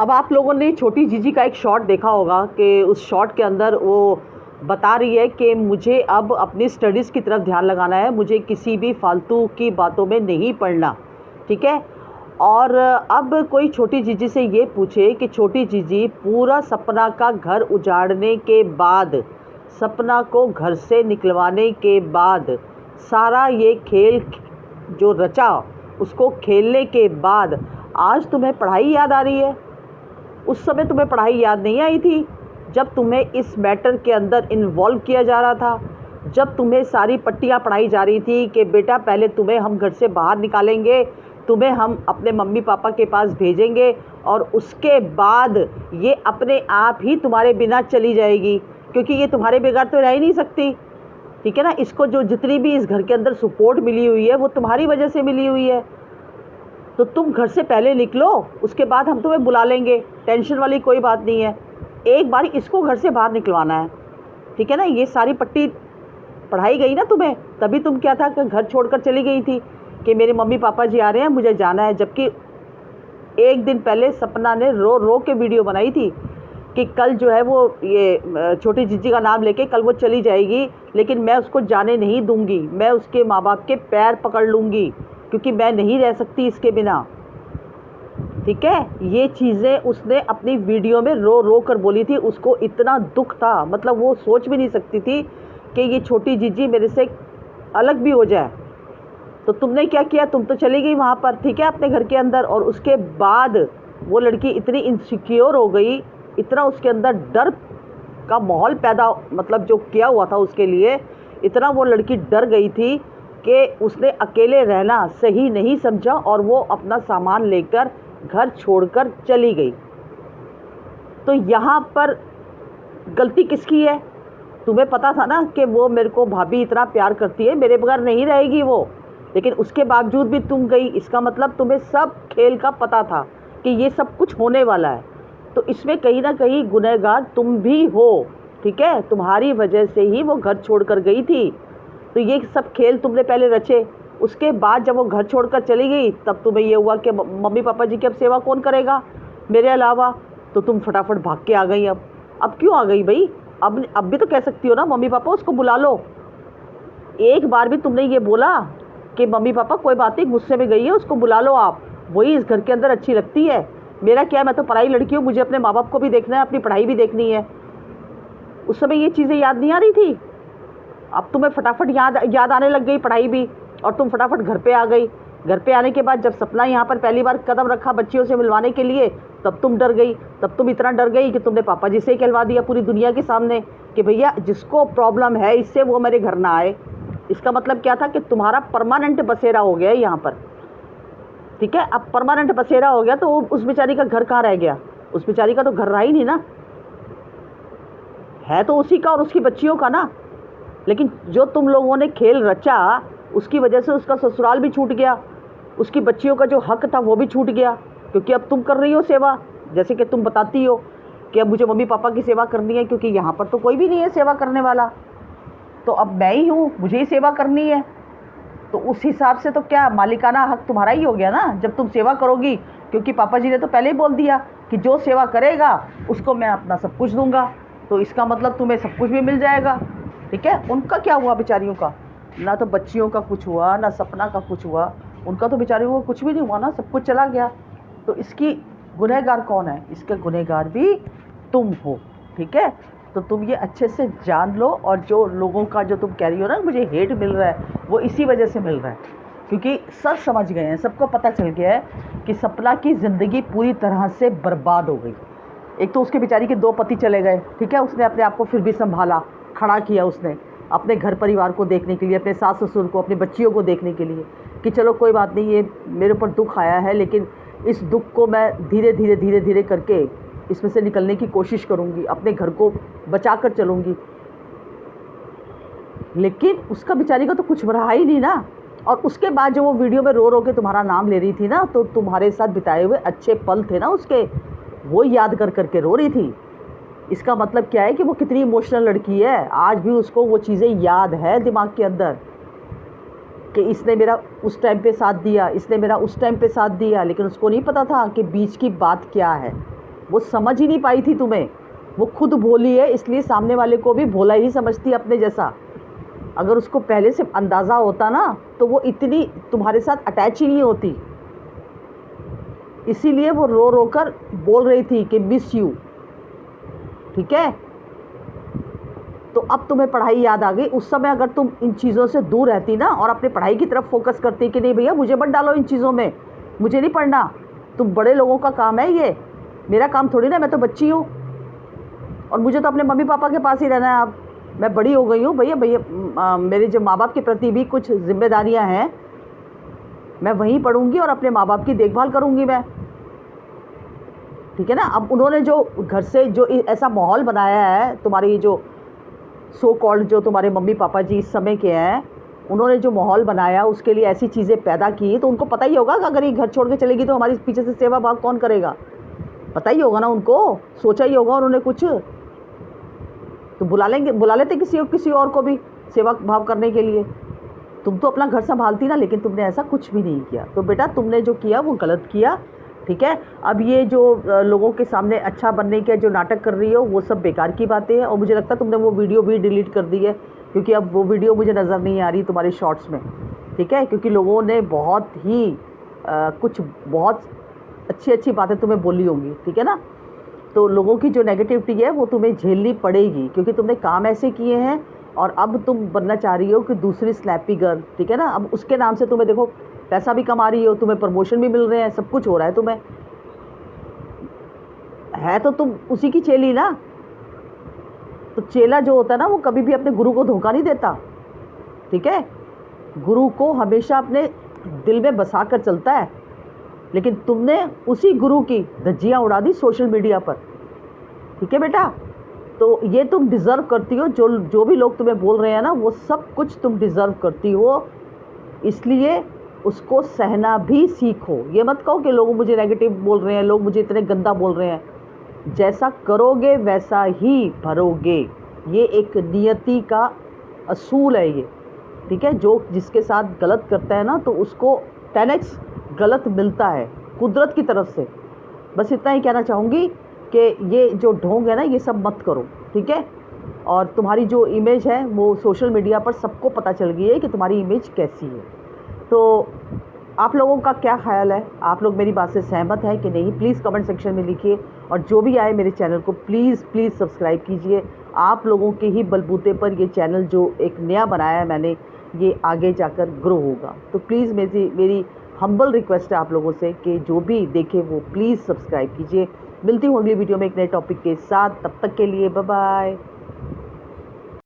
अब आप लोगों ने छोटी जीजी का एक शॉट देखा होगा कि उस शॉट के अंदर वो बता रही है कि मुझे अब अपनी स्टडीज़ की तरफ ध्यान लगाना है, मुझे किसी भी फालतू की बातों में नहीं पड़ना, ठीक है। और अब कोई छोटी जीजी से ये पूछे कि छोटी जीजी पूरा सपना का घर उजाड़ने के बाद, सपना को घर से निकलवाने के बाद, सारा ये खेल जो रचा उसको खेलने के बाद आज तुम्हें पढ़ाई याद आ रही है। उस समय तुम्हें पढ़ाई याद नहीं आई थी जब तुम्हें इस मैटर के अंदर इन्वॉल्व किया जा रहा था, जब तुम्हें सारी पट्टियाँ पढ़ाई जा रही थी कि बेटा पहले तुम्हें हम घर से बाहर निकालेंगे, तुम्हें हम अपने मम्मी पापा के पास भेजेंगे और उसके बाद ये अपने आप ही तुम्हारे बिना चली जाएगी, क्योंकि ये तुम्हारे बगैर तो रह ही नहीं सकती, ठीक है ना। इसको जो जितनी भी इस घर के अंदर सपोर्ट मिली हुई है वो तुम्हारी वजह से मिली हुई है। तो तुम घर से पहले निकलो, उसके बाद हम तुम्हें बुला लेंगे, टेंशन वाली कोई बात नहीं है। एक बार इसको घर से बाहर निकलवाना है, ठीक है ना। ये सारी पट्टी पढ़ाई गई ना तुम्हें, तभी तुम क्या था कि घर छोड़कर चली गई थी कि मेरे मम्मी पापा जी आ रहे हैं, मुझे जाना है। जबकि एक दिन पहले सपना ने रो रो के वीडियो बनाई थी कि कल जो है वो ये छोटी जीजी का नाम लेके कल वो चली जाएगी, लेकिन मैं उसको जाने नहीं दूंगी, मैं उसके माँ बाप के पैर पकड़ लूँगी, क्योंकि मैं नहीं रह सकती इसके बिना, ठीक है। ये चीज़ें उसने अपनी वीडियो में रो रो कर बोली थी। उसको इतना दुख था, मतलब वो सोच भी नहीं सकती थी कि ये छोटी जीजी मेरे से अलग भी हो जाए। तो तुमने क्या किया, तुम तो चली गई वहाँ पर, ठीक है, अपने घर के अंदर। और उसके बाद वो लड़की इतनी इनसिक्योर हो गई, इतना उसके अंदर डर का माहौल पैदा, मतलब जो किया हुआ था उसके लिए, इतना वो लड़की डर गई थी कि उसने अकेले रहना सही नहीं समझा और वो अपना सामान लेकर घर छोड़कर चली गई। तो यहाँ पर गलती किसकी है? तुम्हें पता था ना कि वो मेरे को भाभी इतना प्यार करती है, मेरे बगैर नहीं रहेगी वो, लेकिन उसके बावजूद भी तुम गई। इसका मतलब तुम्हें सब खेल का पता था कि ये सब कुछ होने वाला है। तो इसमें कहीं ना कहीं गुनहगार तुम भी हो, ठीक है। तुम्हारी वजह से ही वो घर छोड़कर गई थी। तो ये सब खेल तुमने पहले रचे, उसके बाद जब वो घर छोड़कर चली गई तब तुम्हें ये हुआ कि मम्मी पापा जी की अब सेवा कौन करेगा मेरे अलावा। तो तुम फटाफट भाग के आ गई। अब क्यों आ गई भाई? अब भी तो कह सकती हो ना मम्मी पापा उसको बुला लो। एक बार भी तुमने ये बोला कि मम्मी पापा कोई बात नहीं, गुस्से में गई है, उसको बुला लो आप, वही इस घर के अंदर अच्छी लगती है। मेरा क्या है, मैं तो पढ़ाई लड़की हूँ, मुझे अपने माँ बाप को भी देखना है, अपनी पढ़ाई भी देखनी है। उस समय ये चीज़ें याद नहीं आ रही थी, अब तुम्हें फटाफट याद आने लग गई पढ़ाई भी, और तुम फटाफट घर पे आ गई। घर पे आने के बाद जब सपना यहाँ पर पहली बार कदम रखा बच्चियों से मिलवाने के लिए, तब तुम डर गई। तब तुम इतना डर गई कि तुमने पापा जी से ही कहलवा दिया पूरी दुनिया के सामने कि भैया जिसको प्रॉब्लम है इससे वो मेरे घर ना आए। इसका मतलब क्या था कि तुम्हारा परमानेंट बसेरा हो गया यहाँ पर, ठीक है। अब परमानेंट बसेरा हो गया तो उस बेचारी का घर कहाँ रह गया? उस बेचारी का तो घर रहा ही नहीं ना, है तो उसी का और उसकी बच्चियों का ना। लेकिन जो तुम लोगों ने खेल रचा उसकी वजह से उसका ससुराल भी छूट गया, उसकी बच्चियों का जो हक था वो भी छूट गया, क्योंकि अब तुम कर रही हो सेवा। जैसे कि तुम बताती हो कि अब मुझे मम्मी पापा की सेवा करनी है, क्योंकि यहाँ पर तो कोई भी नहीं है सेवा करने वाला, तो अब मैं ही हूँ, मुझे ही सेवा करनी है। तो उस हिसाब से तो क्या मालिकाना हक तुम्हारा ही हो गया ना जब तुम सेवा करोगी, क्योंकि पापा जी ने तो पहले ही बोल दिया कि जो सेवा करेगा उसको मैं अपना सब कुछ दूंगा। तो इसका मतलब तुम्हें सब कुछ भी मिल जाएगा, ठीक है। उनका क्या हुआ बेचारियों का? ना तो बच्चियों का कुछ हुआ, ना सपना का कुछ हुआ, उनका तो बेचारियों को कुछ भी नहीं हुआ ना, सब कुछ चला गया। तो इसकी गुनहगार कौन है? इसका गुनहगार भी तुम हो, ठीक है। तो तुम ये अच्छे से जान लो। और जो लोगों का जो तुम कह रही हो ना मुझे हेट मिल रहा है, वो इसी वजह से मिल रहा है, क्योंकि सब समझ गए हैं, सबको पता चल गया है कि सपना की ज़िंदगी पूरी तरह से बर्बाद हो गई। एक तो उसके बेचारी के 2 पति चले गए, ठीक है, उसने अपने आप को फिर भी संभाला, खड़ा किया उसने अपने घर परिवार को देखने के लिए, अपने सास ससुर को, अपनी बच्चियों को देखने के लिए कि चलो कोई बात नहीं, ये मेरे ऊपर दुख आया है, लेकिन इस दुख को मैं धीरे धीरे करके इसमें से निकलने की कोशिश करूँगी, अपने घर को बचा कर चलूँगी। लेकिन उसका बेचारी का तो कुछ रहा ही नहीं ना। और उसके बाद जो वो वीडियो में रो रो के तुम्हारा नाम ले रही थी ना, तो तुम्हारे साथ बिताए हुए अच्छे पल थे ना उसके, वो याद कर करके रो रही थी। इसका मतलब क्या है कि वो कितनी इमोशनल लड़की है, आज भी उसको वो चीज़ें याद है दिमाग के अंदर कि इसने मेरा उस टाइम पे साथ दिया, इसने मेरा उस टाइम पे साथ दिया। लेकिन उसको नहीं पता था कि बीच की बात क्या है, वो समझ ही नहीं पाई थी तुम्हें, वो खुद भोली है इसलिए सामने वाले को भी भोला ही समझती अपने जैसा। अगर उसको पहले से अंदाज़ा होता ना तो वो इतनी तुम्हारे साथ अटैच ही नहीं होती। इसीलिए वो रो रो कर बोल रही थी कि मिस यू, ठीक है। तो अब तुम्हें पढ़ाई याद आ गई। उस समय अगर तुम इन चीज़ों से दूर रहती ना और अपने पढ़ाई की तरफ फोकस करती कि नहीं भैया मुझे मत डालो इन चीज़ों में, मुझे नहीं पढ़ना, तुम बड़े लोगों का काम है ये, मेरा काम थोड़ी ना, मैं तो बच्ची हूँ और मुझे तो अपने मम्मी पापा के पास ही रहना है। अब मैं बड़ी हो गई हूँ भैया, मेरे जो माँ बाप के प्रति भी कुछ जिम्मेदारियाँ हैं, मैं वहीं पढ़ूंगी और अपने माँ बाप की देखभाल करूंगी मैं, ठीक है ना। अब उन्होंने जो घर से जो ऐसा माहौल बनाया है, तुम्हारी जो सो कॉल्ड जो तुम्हारे मम्मी पापा जी इस समय के हैं, उन्होंने जो माहौल बनाया उसके लिए ऐसी चीज़ें पैदा की, तो उनको पता ही होगा कि अगर ये घर छोड़ के चलेगी तो हमारी पीछे से सेवा भाव कौन करेगा, पता ही होगा ना उनको, सोचा ही होगा उन्होंने कुछ, तो बुला लेते किसी और को भी सेवा भाव करने के लिए। तुम तो अपना घर संभालती ना, लेकिन तुमने ऐसा कुछ भी नहीं किया। तो बेटा तुमने जो किया वो गलत किया, ठीक है। अब ये जो लोगों के सामने अच्छा बनने के जो नाटक कर रही हो वो सब बेकार की बातें हैं, और मुझे लगता है तुमने वो वीडियो भी डिलीट कर दी है, क्योंकि अब वो वीडियो मुझे नज़र नहीं आ रही तुम्हारे शॉर्ट्स में, ठीक है। क्योंकि लोगों ने बहुत ही कुछ बहुत अच्छी बातें तुम्हें बोली होंगी, ठीक है ना। तो लोगों की जो नेगेटिविटी है वो तुम्हें झेलनी पड़ेगी, क्योंकि तुमने काम ऐसे किए हैं और अब तुम बनना चाह रही हो कि दूसरी स्लैपी गर्ल, ठीक है ना। अब उसके नाम से तुम्हें देखो पैसा भी कमा रही हो, तुम्हें प्रमोशन भी मिल रहे हैं, सब कुछ हो रहा है तुम्हें, है तो तुम उसी की चेली ना। तो चेला जो होता है ना वो कभी भी अपने गुरु को धोखा नहीं देता, ठीक है। गुरु को हमेशा अपने दिल में बसा कर चलता है, लेकिन तुमने उसी गुरु की धज्जियाँ उड़ा दी सोशल मीडिया पर, ठीक है बेटा। तो ये तुम डिज़र्व करती हो, जो भी लोग तुम्हें बोल रहे हैं ना वो सब कुछ तुम डिज़र्व करती हो, इसलिए उसको सहना भी सीखो। ये मत कहो कि लोग मुझे नेगेटिव बोल रहे हैं, लोग मुझे इतने गंदा बोल रहे हैं, जैसा करोगे वैसा ही भरोगे, ये एक नियति का असूल है ये, ठीक है। जो जिसके साथ गलत करता है ना तो उसको 10x गलत मिलता है कुदरत की तरफ से। बस इतना ही कहना चाहूँगी कि ये जो ढोंग है ना ये सब मत करो, ठीक है। और तुम्हारी जो इमेज है वो सोशल मीडिया पर सबको पता चल गई है कि तुम्हारी इमेज कैसी है। तो आप लोगों का क्या ख्याल है, आप लोग मेरी बात से सहमत हैं कि नहीं, प्लीज़ कमेंट सेक्शन में लिखिए। और जो भी आए मेरे चैनल को प्लीज़ सब्सक्राइब कीजिए। आप लोगों के ही बलबूते पर ये चैनल जो एक नया बनाया है मैंने, ये आगे जाकर ग्रो होगा। तो प्लीज़ मेरी हम्बल रिक्वेस्ट है आप लोगों से कि जो भी देखे वो प्लीज़ सब्सक्राइब कीजिए। मिलती हूँ अगली वीडियो में एक नए टॉपिक के साथ, तब तक के लिए बाय बाय।